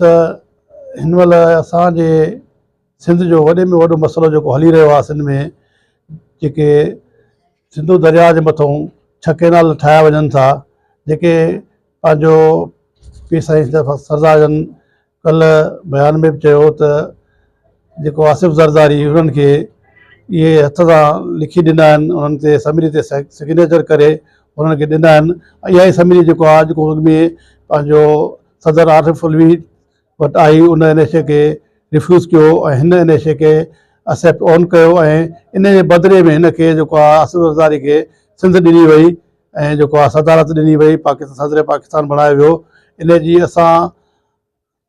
त हिन महिल असांजे सिंध जो वॾे में वॾो मसइलो जेको हली रहियो आहे सिंध में, जेके सिंधु दरिया जे मथां 6 केनाल ठाहिया वञनि था, जेके पंहिंजो पी साईं सरदार जन कल्ह बयान में बि चयो त जेको आसिफ़ ज़रदारी उन्हनि खे इहे हथ सां लिखी ॾिना आहिनि, उन्हनि ते समिरी ते सिग्नेचर करे उन्हनि खे ॾिना आहिनि। इहा ई समिरी जेको आहे जेको उनमें पंहिंजो सदर आरिफ अलवी वटि आई, उन इन शइ खे रिफ्यूज़ कयो ऐं हिन इन शइ खे एक्सेप्ट ऑन कयो ऐं इन जे बदिले में हिन खे जेको आहे आसिफ़ ज़रदारी खे सिंध ॾिनी वई ऐं जेको आहे सदारत ॾिनी वई, सदर पाकिस्तान बणायो वियो। इन जी असां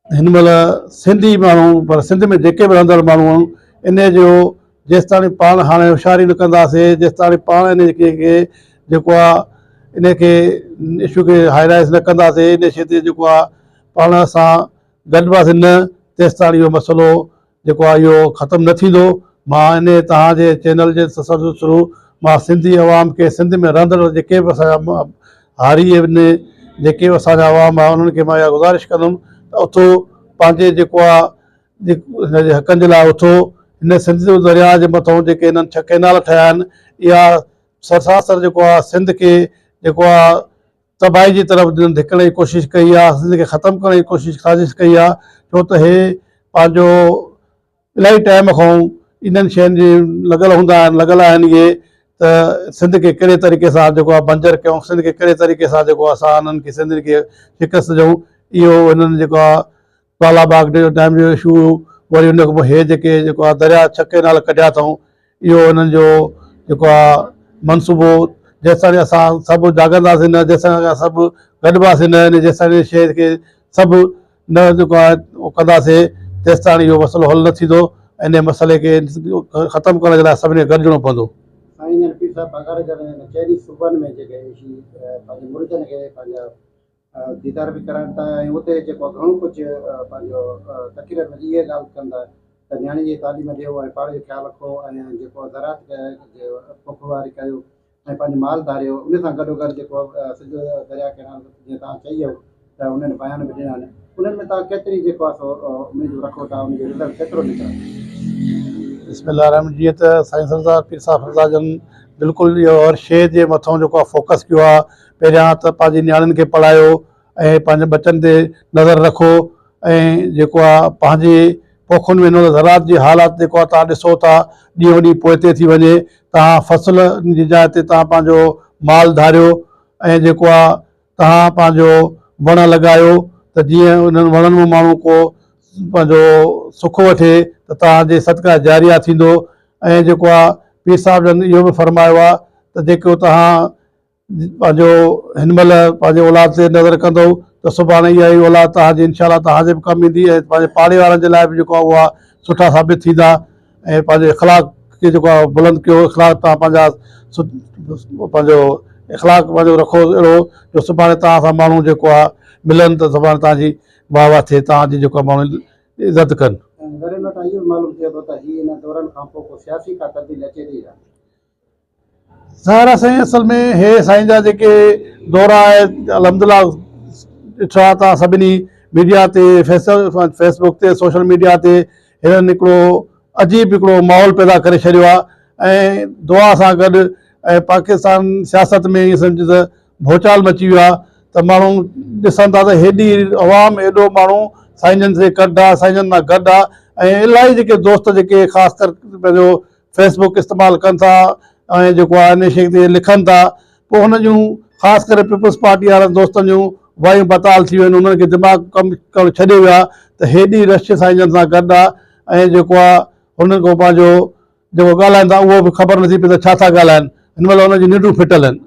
हिन महिल सिंधी माण्हू, पर सिंध में जेके बि रहंदड़ माण्हू आहिनि, इन जो जेसि ताईं पाण हाणे होशियारी न कंदासीं, जेसि ताईं पाण इन खे जेको आहे इन खे इशू खे हाईलाइट न कंदासीं, इन शइ ते जेको आहे पाण सां गॾिबासीं न, तेसि ताईं इहो मसइलो जेको आहे इहो ख़तमु न थींदो। मां इन तव्हांजे चैनल जे थ्रू मां सिंधी अवाम खे, सिंध में रहंदड़ जेके बि असांजा हारी आहिनि, जेके बि असांजा अवाम आहे, उन्हनि खे मां इहा गुज़ारिश कंदुमि त उथो पंहिंजे जेको आहे हिनजे हक़नि जे लाइ उथो। हिन सिंध दरिया जे मथां जेके हिननि 6 केनाल ठहिया आहिनि, इहा सरासर जेको आहे सिंध खे जेको आहे तबाही जी तरफ़ धिकण जी कोशिशि कई आहे, सिंध खे ख़तमु करण जी कोशिशि साज़िश कई आहे। छो त हे पंहिंजो इलाही टाइम खां इन्हनि शयुनि जी लॻल आहिनि इहे त सिंध खे कहिड़े तरीक़े सां जेको आहे बंजर कयूं, सिंध खे कहिड़े तरीक़े सां जेको आहे असां हिननि खे सिंध खे शिकस्त ॾियूं, इहो हिननि जेको आहे कालाबाग जो टाइम जो इशू, वरी हुन खां पोइ हे जेको आहे दरिया 6 केनाल कढिया अथऊं, इहो हिननि जो जेको आहे मनसूबो जेसिताईं असां सभु जाॻंदासीं न, जेसिताईं असां सभु गॾिबासीं न, जेसिताईं इन शइ खे सभु न जेको आहे कंदासीं, तेसि ताईं इहो मसइलो हल न थींदो। इन मसइले खे ख़तमु करण जे लाइ सभिनी खे गॾिजणो पवंदो। साईं जन पीर साहब पघार जन चइनी सूबनि में जेके पंहिंजे मुर्दनि खे पंहिंजा दीदार बि कराइनि था ऐं उते जेको घणो कुझु पंहिंजो तक़रीर में इहे ॻाल्हि कंदा त नियाणी जी तालीम ॾियो ऐं पाण जो ख़्यालु रखो ऐं जेको ज़रात पोखवारी कयो ऐं पंहिंजो माल धारियो। उन सां गॾोगॾु जेको सिंध दरिया केनाल जीअं तव्हां चई हुओ त उन्हनि बयान बि ॾिना आहिनि, उन्हनि में तव्हां केतिरी जेको आहे सो उमेदूं रखो था, उनजो रिज़ल्ट केतिरो निकिरंदो? बिस्मिल्लाह। जीअं त साईं सरदार पीर साहब सरदार जन बिल्कुलु इहो हर शइ जे मथां जेको आहे फोकस कयो आहे। पहिरियां त पंहिंजी नियाणियुनि खे पढ़ायो ऐं पंहिंजे बचनि ते नज़र रखो ऐं जेको आहे पंहिंजे पोखुनि में हिन ज़रात जी हालात जेको आहे तव्हां ॾिसो था, ॾींहों ॾींहुं पोइ ते थी वञे। तव्हां फसल जी जाइ ते तव्हां पंहिंजो माल धारियो ऐं जेको आहे तव्हां पंहिंजो वण लॻायो त जीअं उन्हनि वणनि में माण्हू को पंहिंजो सुख वठे त तव्हांजे सदका जारिया थींदो। ऐं जेको आहे पीर साहिब जन इहो बि फरमायो आहे त जेको तव्हां पंहिंजो हिन महिल पंहिंजे औलाद ते नज़र कंदो त सुभाणे इहा ई औलाद तव्हांजी इनशाला तव्हांजे बि कमु ईंदी ऐं पंहिंजे पाड़े वारनि जे लाइ बि जेको आहे उहा सुठा साबित थींदा। ऐं पंहिंजे इख़लाक़ खे जेको आहे बुलंद कयो, इख़लाक़ तव्हां पंहिंजो इख़लाक़ पंहिंजो रखो अहिड़ो जो सुभाणे तव्हां सां माण्हू जेको आहे मिलनि त सुभाणे तव्हांजी वाह वाह थिए, तव्हांजी जेको आहे माण्हू इज़त कनि। इहो मालूम थिए थो त हीअ इन दौरनि खां पोइ को सियासी का तब्दीली अचे थी? ज़ाहिर साईं असल में हे साईं जा जेके दौरा आहे अलहमदिल्ला ॾिठा तव्हां सभिनी मीडिया ते, फेसबुक ते, सोशल मीडिया ते हिननि हिकिड़ो अजीब हिकिड़ो माहौल पैदा करे छॾियो आहे। ऐं दुआ सां गॾु ऐं पाकिस्तान सियासत में ईअं सम्झ त भूचाल मची वियो आहे त माण्हू ॾिसनि था त हेॾी अवाम, एॾो माण्हू साईं जन से गॾु आहे, साईं जन सां गॾु आहे। ऐं इलाही जेके दोस्त जेके ख़ासि कर पंहिंजो फेसबुक इस्तेमालु कनि था ऐं जेको आहे इन शइ ते लिखनि था, पोइ हुन जूं ख़ासि करे पीपल्स पार्टी वारनि दोस्तनि जूं वायूं बताल थी वियूं आहिनि। उन्हनि खे दिमाग़ कमु करणु छॾे वियो आहे त हेॾी रश साईं जन सां गॾु आहे ऐं जेको आहे हुननि खां पंहिंजो जेको ॻाल्हाइनि था उहो बि ख़बर नथी पए त छा था ॻाल्हाइनि। हिन महिल हुनजी निंडूं फिटल आहिनि।